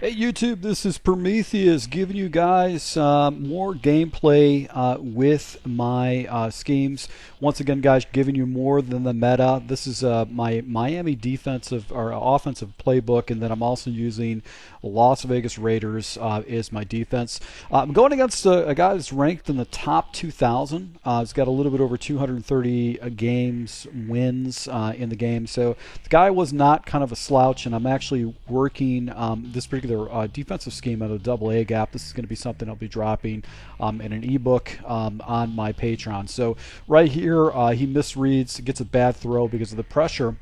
Hey YouTube, this is Prometheus giving you guys more gameplay with my schemes. Once again, guys, giving you more than the meta. This is my Miami defensive or offensive playbook, and then I'm also using Las Vegas Raiders as my defense. I'm going against a guy that's ranked in the top 2,000. He's got a little bit over 230 games wins in the game, so the guy was not kind of a slouch, and I'm actually working this particular defensive scheme at a double A gap. This is going to be something I'll be dropping in an ebook on my Patreon. So right here, he misreads, gets a bad throw because of the pressure.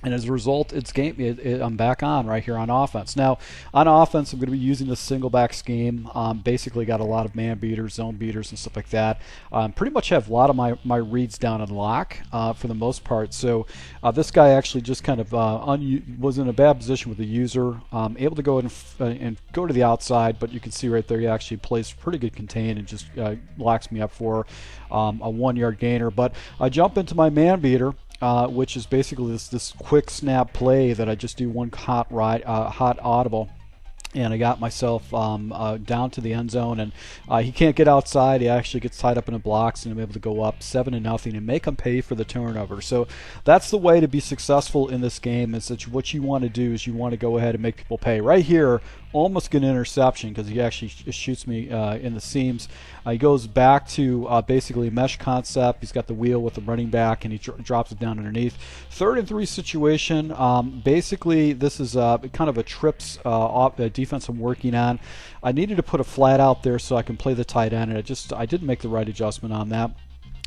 And as a result, I'm back on right here on offense. Now, on offense, I'm going to be using this single back scheme. Basically got a lot of man beaters, zone beaters, and stuff like that. Pretty much have a lot of my reads down on lock for the most part. So this guy actually just kind of was in a bad position with the user. Able to go ahead and go to the outside, but you can see right there he actually plays pretty good contain and just locks me up for a 1 yard gainer. But I jump into my man beater. Which is basically this quick snap play that I just do one hot audible, and I got myself down to the end zone, and he can't get outside. He actually gets tied up in the blocks, and I'm able to go up 7-0 and make him pay for the turnover. So that's the way to be successful in this game. Is that what you want to do is you want to go ahead and make people pay. Right here, almost get an interception because he actually shoots me in the seams. He goes back to basically a mesh concept. He's got the wheel with the running back, and he drops it down underneath. 3rd and 3 situation. Basically, this is kind of a trips defense I'm working on. I needed to put a flat out there so I can play the tight end, and I didn't make the right adjustment on that.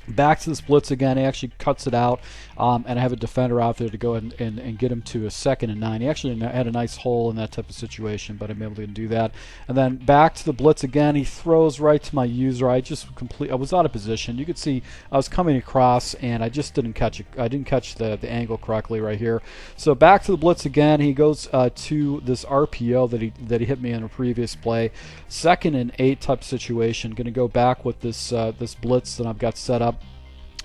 Back to this blitz again. He actually cuts it out, and I have a defender out there to go ahead and get him to a 2nd and 9. He actually had a nice hole in that type of situation, but I'm able to do that. And then back to the blitz again. He throws right to my user. I was out of position. You could see I was coming across, and I just didn't catch it. I didn't catch the angle correctly right here. So back to the blitz again. He goes to this RPO that he hit me in a previous play. 2nd and 8 type situation. Going to go back with this blitz that I've got set up.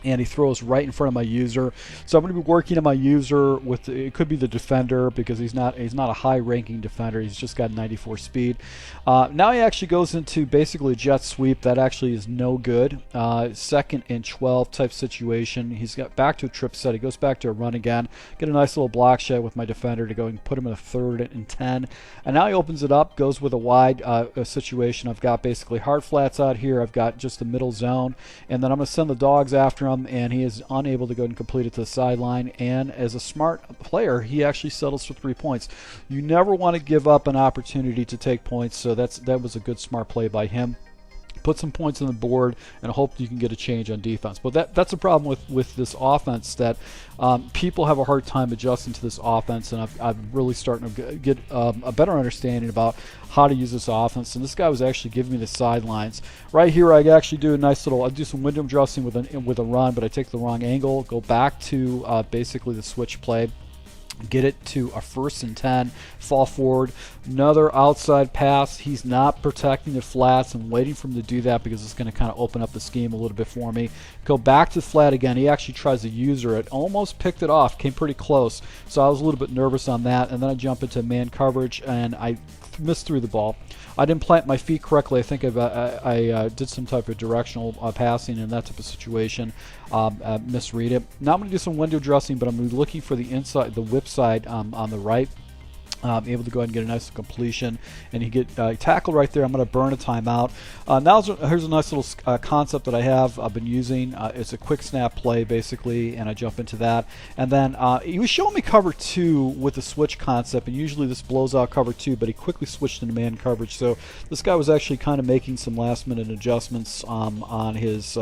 And he throws right in front of my user. So I'm going to be working on my user with it could be the defender because he's not a high-ranking defender. He's just got 94 speed. Now he actually goes into basically a jet sweep. That actually is no good. 2nd and 12 type situation. He's got back to a trip set. He goes back to a run again. Get a nice little block shot with my defender to go and put him in a 3rd and 10. And now he opens it up, goes with a wide situation. I've got basically hard flats out here. I've got just the middle zone, and then I'm going to send the dogs after him. And he is unable to go and complete it to the sideline. And as a smart player, he actually settles for 3 points. You never want to give up an opportunity to take points, so that was a good smart play by him. Put some points on the board and hope you can get a change on defense. But that's a problem with this offense, that people have a hard time adjusting to this offense, and I'm really starting to get a better understanding about how to use this offense. And this guy was actually giving me the sidelines. Right here, I actually do a nice little, I do some window dressing with a run, but I take the wrong angle, go back to basically the switch play. Get it to a 1st and 10, fall forward, another outside pass. He's not protecting the flats. I'm waiting for him to do that because it's going to kind of open up the scheme a little bit for me. Go back to the flat again. He actually tries to user it. Almost picked it off, came pretty close. So I was a little bit nervous on that. And then I jump into man coverage, and I missed through the ball. I didn't plant my feet correctly. I think I did some type of directional passing in that type of situation. Misread it. Now I'm going to do some window dressing, but I'm going to be looking for the inside, the whip side on the right. Able to go ahead and get a nice completion, and he get tackled right there. I'm going to burn a timeout. Now here's a nice little concept that I've been using. It's a quick snap play basically, and I jump into that. And then he was showing me cover 2 with the switch concept, and usually this blows out cover 2, but he quickly switched into man coverage. So this guy was actually kind of making some last-minute adjustments on his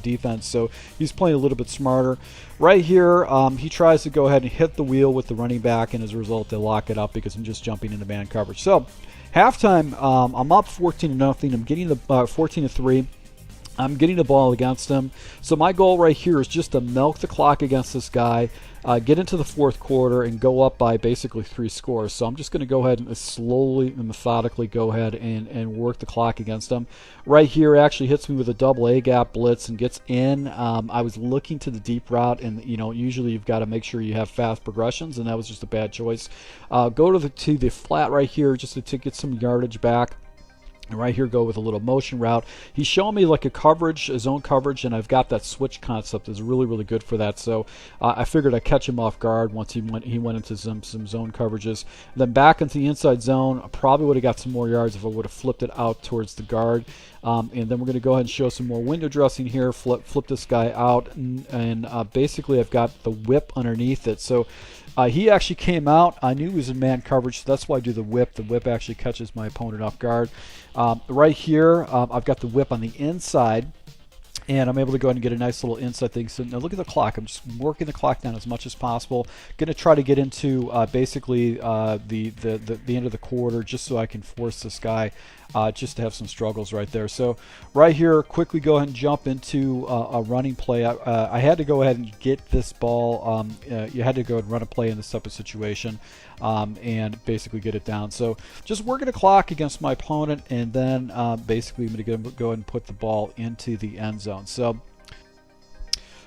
defense. So he's playing a little bit smarter. Right here, he tries to go ahead and hit the wheel with the running back, and as a result, they lock it up because I'm just jumping into man coverage. So, halftime, I'm up 14-0. I'm getting the 14-3. I'm getting the ball against him. So my goal right here is just to milk the clock against this guy, get into the fourth quarter, and go up by basically 3 scores. So I'm just going to go ahead and slowly and methodically go ahead and work the clock against him. Right here actually hits me with a double A gap blitz and gets in. I was looking to the deep route, and usually you've got to make sure you have fast progressions, and that was just a bad choice. Go to the flat right here just to get some yardage back. And right here, go with a little motion route. He's showing me like a zone coverage, and I've got that switch concept is really, really good for that. So I figured I'd catch him off guard once he went into some zone coverages. Then back into the inside zone, I probably would have got some more yards if I would have flipped it out towards the guard. And then we're going to go ahead and show some more window dressing here. Flip this guy out, and basically I've got the whip underneath it. So he actually came out. I knew he was in man coverage, so that's why I do the whip. The whip actually catches my opponent off guard. Right here, I've got the whip on the inside, and I'm able to go ahead and get a nice little inside thing. So now look at the clock. I'm just working the clock down as much as possible. Going to try to get into basically the end of the quarter, just so I can force this guy just to have some struggles right there. So right here, quickly go ahead and jump into a running play. I had to go ahead and get this ball. You had to go and run a play in this type of situation and basically get it down. So just working the clock against my opponent, and then basically I'm going to go ahead and put the ball into the end zone.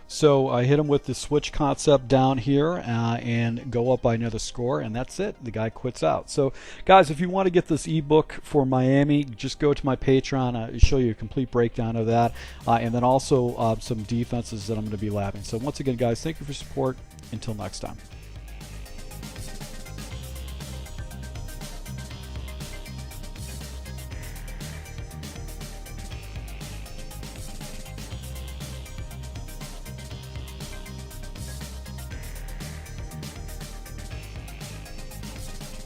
So I hit him with the switch concept down here and go up by another score, and that's it. The guy quits out. So guys, if you want to get this ebook for Miami, just go to my Patreon. I'll show you a complete breakdown of that, and then also some defenses that I'm going to be labbing. So once again, guys, thank you for your support. Until next time.